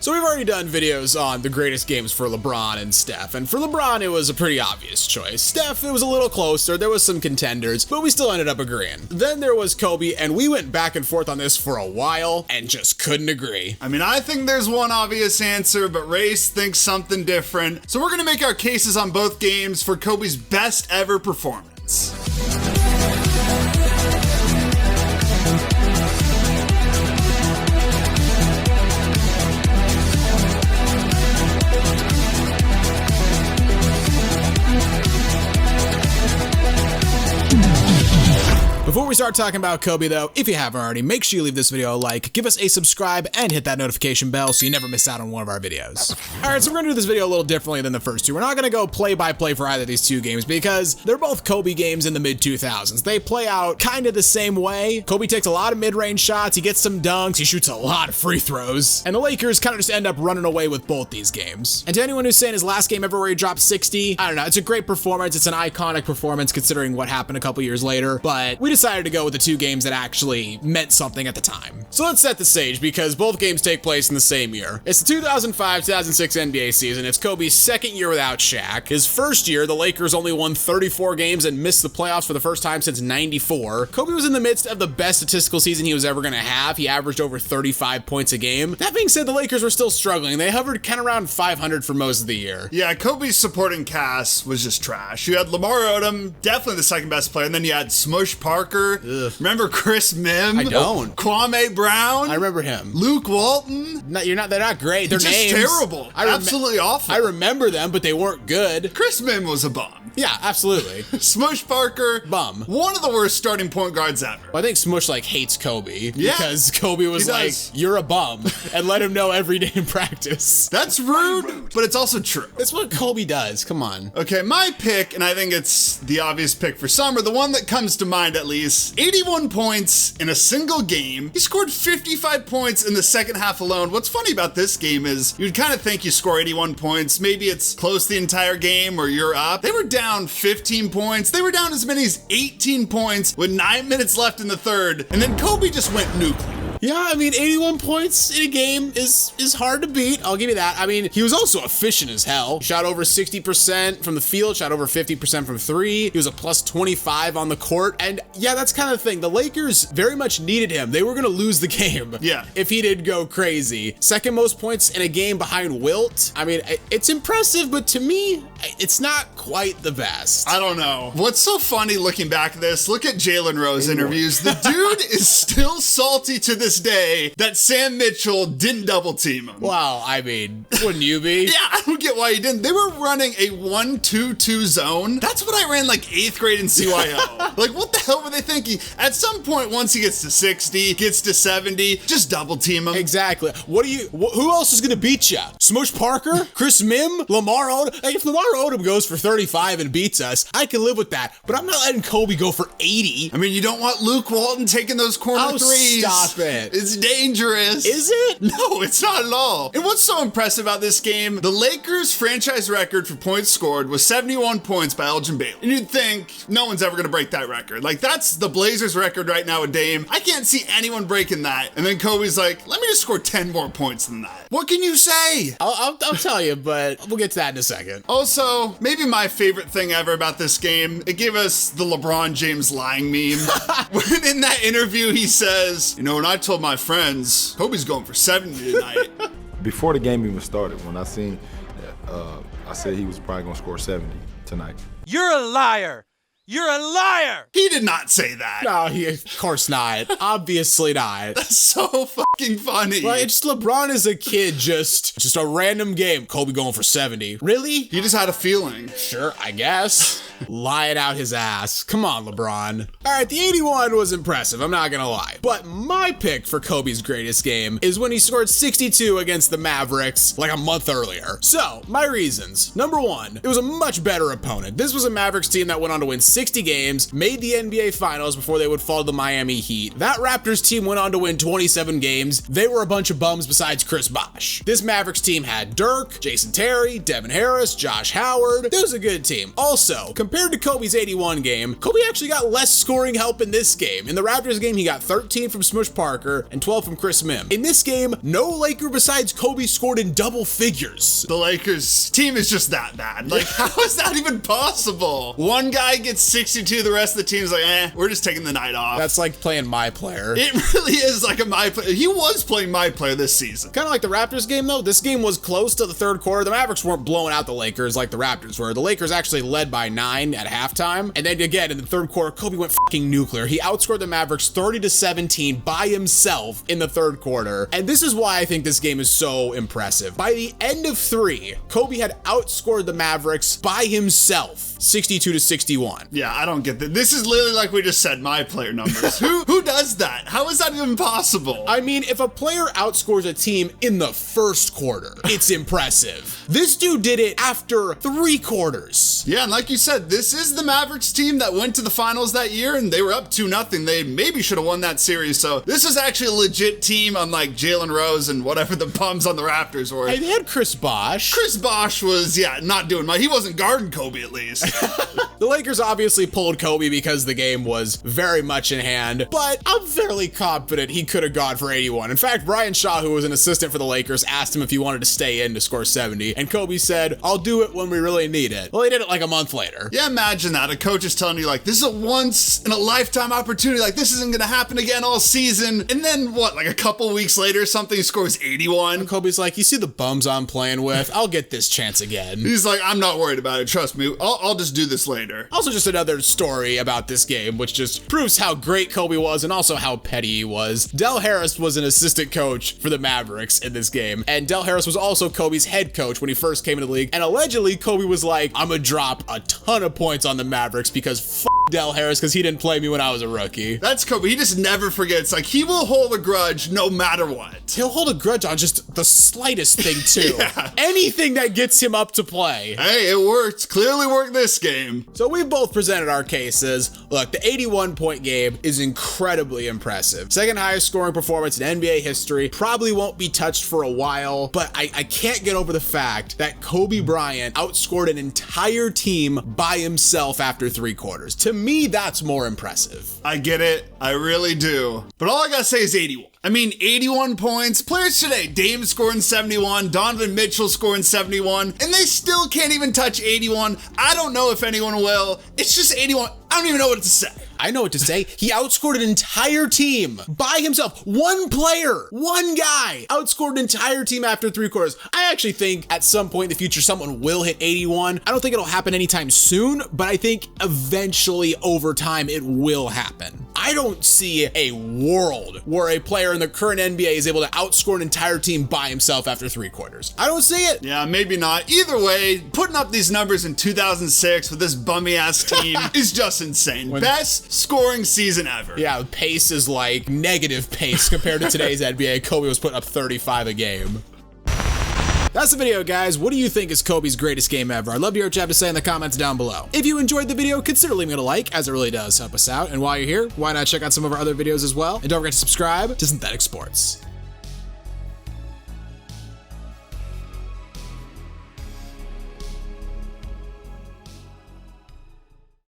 So we've already done videos on the greatest games for LeBron and Steph, and for LeBron it was a pretty obvious choice. Steph, it was a little closer, there was some contenders, but we still ended up agreeing. Then there was Kobe, and we went back and forth on this for a while and just couldn't agree. I mean, I think there's one obvious answer, but Race thinks something different. So we're gonna make our cases on both games for Kobe's best ever performance. Before we start talking about Kobe though, if you haven't already, make sure you leave this video a like, give us a subscribe, and hit that notification bell so you never miss out on one of our videos. Alright, so we're gonna do this video a little differently than the first two. We're not gonna go play by play for either of these two games because they're both Kobe games in the mid-2000s. They play out kind of the same way. Kobe takes a lot of mid-range shots, he gets some dunks, he shoots a lot of free throws, and the Lakers kind of just end up running away with both these games. And to anyone who's saying his last game ever where he dropped 60, I don't know, it's a great performance, it's an iconic performance considering what happened a couple years later, but we decided to go with the two games that actually meant something at the time. So let's set the stage because both games take place in the same year. It's the 2005-2006 NBA season. It's Kobe's second year without Shaq. His first year, the Lakers only won 34 games and missed the playoffs for the first time since '94. Kobe was in the midst of the best statistical season he was ever going to have. He averaged over 35 points a game. That being said, the Lakers were still struggling. They hovered kind of around 500 for most of the year. Yeah, Kobe's supporting cast was just trash. You had Lamar Odom, definitely the second best player, and then you had Smush Parker. Ugh. Remember Chris Mim? I don't. Kwame Brown? I remember him. Luke Walton? They're not great. They're just terrible. Absolutely awful. I remember them, but they weren't good. Chris Mim was a bum. Yeah, absolutely. Smush Parker, bum. One of the worst starting point guards ever. Well, I think Smush hates Kobe because Kobe was like, "You're a bum," and let him know every day in practice. That's rude, but it's also true. That's what Kobe does. Come on. Okay, my pick, and I think it's the obvious pick for some, or the one that comes to mind at least. 81 points in a single game. He scored 55 points in the second half alone. What's funny about this game is you'd kind of think you score 81 points. Maybe it's close the entire game or you're up. They were down 15 points. They were down as many as 18 points with 9 minutes left in the third. And then Kobe just went nuclear. Yeah, I mean, 81 points in a game is hard to beat. I'll give you that. I mean, he was also efficient as hell. Shot over 60% from the field, shot over 50% from three. He was a plus 25 on the court. And yeah, that's kind of the thing. The Lakers very much needed him. They were going to lose the game if he did go crazy. Second most points in a game behind Wilt. I mean, it's impressive, but to me, it's not quite the best. I don't know. What's so funny looking back at this, look at Jalen Rose interviews. The dude is still salty to this day that Sam Mitchell didn't double team him. Well, I mean, wouldn't you be? Yeah, I don't get why he didn't. They were running a 1-2-2 zone. That's what I ran like 8th grade in CYO. Like, what the hell were they thinking? At some point, once he gets to 60, gets to 70, just double team him. Exactly. Who else is gonna beat you? Smush Parker? Chris Mim? Lamar Odom? Hey, if Lamar Odom goes for 35 and beats us, I can live with that. But I'm not letting Kobe go for 80. I mean, you don't want Luke Walton taking those corner threes. Stop it. It's dangerous. Is it? No, it's not at all. And what's so impressive about this game, the Lakers' franchise record for points scored was 71 points by Elgin Baylor. And you'd think no one's ever gonna break that record. Like, that's the Blazers' record right now with Dame. I can't see anyone breaking that. And then Kobe's like, let me just score 10 more points than that. What can you say? I'll tell you, but we'll get to that in a second. Also, maybe my favorite thing ever about this game, it gave us the LeBron James lying meme. When in that interview he says, you know, when I told my friends, Kobe's going for 70 tonight. Before the game even started, when I seen, I said he was probably gonna score 70 tonight. You're a liar! You're a liar! He did not say that. No, of course not. Obviously not. That's so fucking funny. Well, it's LeBron as a kid, just a random game. Kobe going for 70. Really? He just had a feeling. Sure, I guess. Lying out his ass. Come on, LeBron. All right, the 81 was impressive, I'm not gonna lie. But my pick for Kobe's greatest game is when he scored 62 against the Mavericks like a month earlier. So, my reasons. Number one, it was a much better opponent. This was a Mavericks team that went on to win 60 games, made the NBA Finals before they would fall to the Miami Heat. That Raptors team went on to win 27 games games, they were a bunch of bums besides Chris Bosh. This Mavericks team had Dirk, Jason Terry, Devin Harris, Josh Howard. It was a good team. Also, compared to Kobe's 81 game, Kobe actually got less scoring help in this game. In the Raptors game, he got 13 from Smush Parker and 12 from Chris Mim. In this game, no Laker besides Kobe scored in double figures. The Lakers team is just that bad. Like, how is that even possible? One guy gets 62, the rest of the team's like, we're just taking the night off. That's like playing My Player. It really is like a My Player. He was playing My Player this season. Kind of like the Raptors game, though. This game was close to the third quarter. The Mavericks weren't blowing out the Lakers like the Raptors were. The Lakers actually led by 9 at halftime. And then again, in the third quarter, Kobe went fucking nuclear. He outscored the Mavericks 30-17 by himself in the third quarter. And this is why I think this game is so impressive. By the end of 3, Kobe had outscored the Mavericks by himself. 62-61. Yeah, I don't get that. This is literally like we just said, My Player numbers. Who does that? How is that even possible? I mean, if a player outscores a team in the first quarter, it's impressive. This dude did it after 3 quarters. Yeah, and like you said, this is the Mavericks team that went to the finals that year, and they were up 2-0. They maybe should have won that series. So this is actually a legit team, unlike Jalen Rose and whatever the bums on the Raptors were. Hey, they had Chris Bosh. Chris Bosh was, not doing much. He wasn't guarding Kobe, at least. The Lakers obviously pulled Kobe because the game was very much in hand, but I'm fairly confident he could have gone for 81. In fact, Brian Shaw, who was an assistant for the Lakers, asked him if he wanted to stay in to score 70, and Kobe said, I'll do it when we really need it. Well, he did it like a month later. Yeah, imagine that. A coach is telling you, like, this is a once-in-a-lifetime opportunity. Like, this isn't going to happen again all season. And then, what, like a couple weeks later, something scores 81? And Kobe's like, you see the bums I'm playing with? I'll get this chance again. He's like, I'm not worried about it. Trust me. I'll just do this later. Also, just another story about this game, which just proves how great Kobe was and also how petty he was. Del Harris was an assistant coach for the Mavericks in this game, and Del Harris was also Kobe's head coach when he first came into the league, and allegedly Kobe was like, I'm gonna drop a ton of points on the Mavericks because Del Harris, because he didn't play me when I was a rookie. That's Kobe. He just never forgets. Like, he will hold a grudge no matter what. He'll hold a grudge on just the slightest thing, too. Yeah. Anything that gets him up to play. Hey, it worked. Clearly worked this game. So we've both presented our cases. Look, the 81-point game is incredibly impressive. Second highest scoring performance in NBA history. Probably won't be touched for a while, but I can't get over the fact that Kobe Bryant outscored an entire team by himself after 3 quarters. To me, that's more impressive. I get it. I really do. But all I gotta say is 81. I mean, 81 points. Players today, Dame scoring 71, Donovan Mitchell scoring 71, and they still can't even touch 81. I don't know if anyone will. It's just 81. I don't even know what to say. I know what to say. He outscored an entire team by himself. One player, one guy outscored an entire team after 3 quarters. I actually think at some point in the future, someone will hit 81. I don't think it'll happen anytime soon, but I think eventually over time, it will happen. I don't see a world where a player in the current NBA is able to outscore an entire team by himself after 3 quarters. I don't see it. Yeah, maybe not. Either way, putting up these numbers in 2006 with this bummy ass team is just insane. Best scoring season ever. Yeah, pace is like negative pace compared to today's NBA. Kobe was putting up 35 a game. That's the video, guys. What do you think is Kobe's greatest game ever? I'd love to hear what you have to say in the comments down below. If you enjoyed the video, consider leaving it a like, as it really does help us out. And while you're here, why not check out some of our other videos as well? And don't forget to subscribe to Synthetic Sports.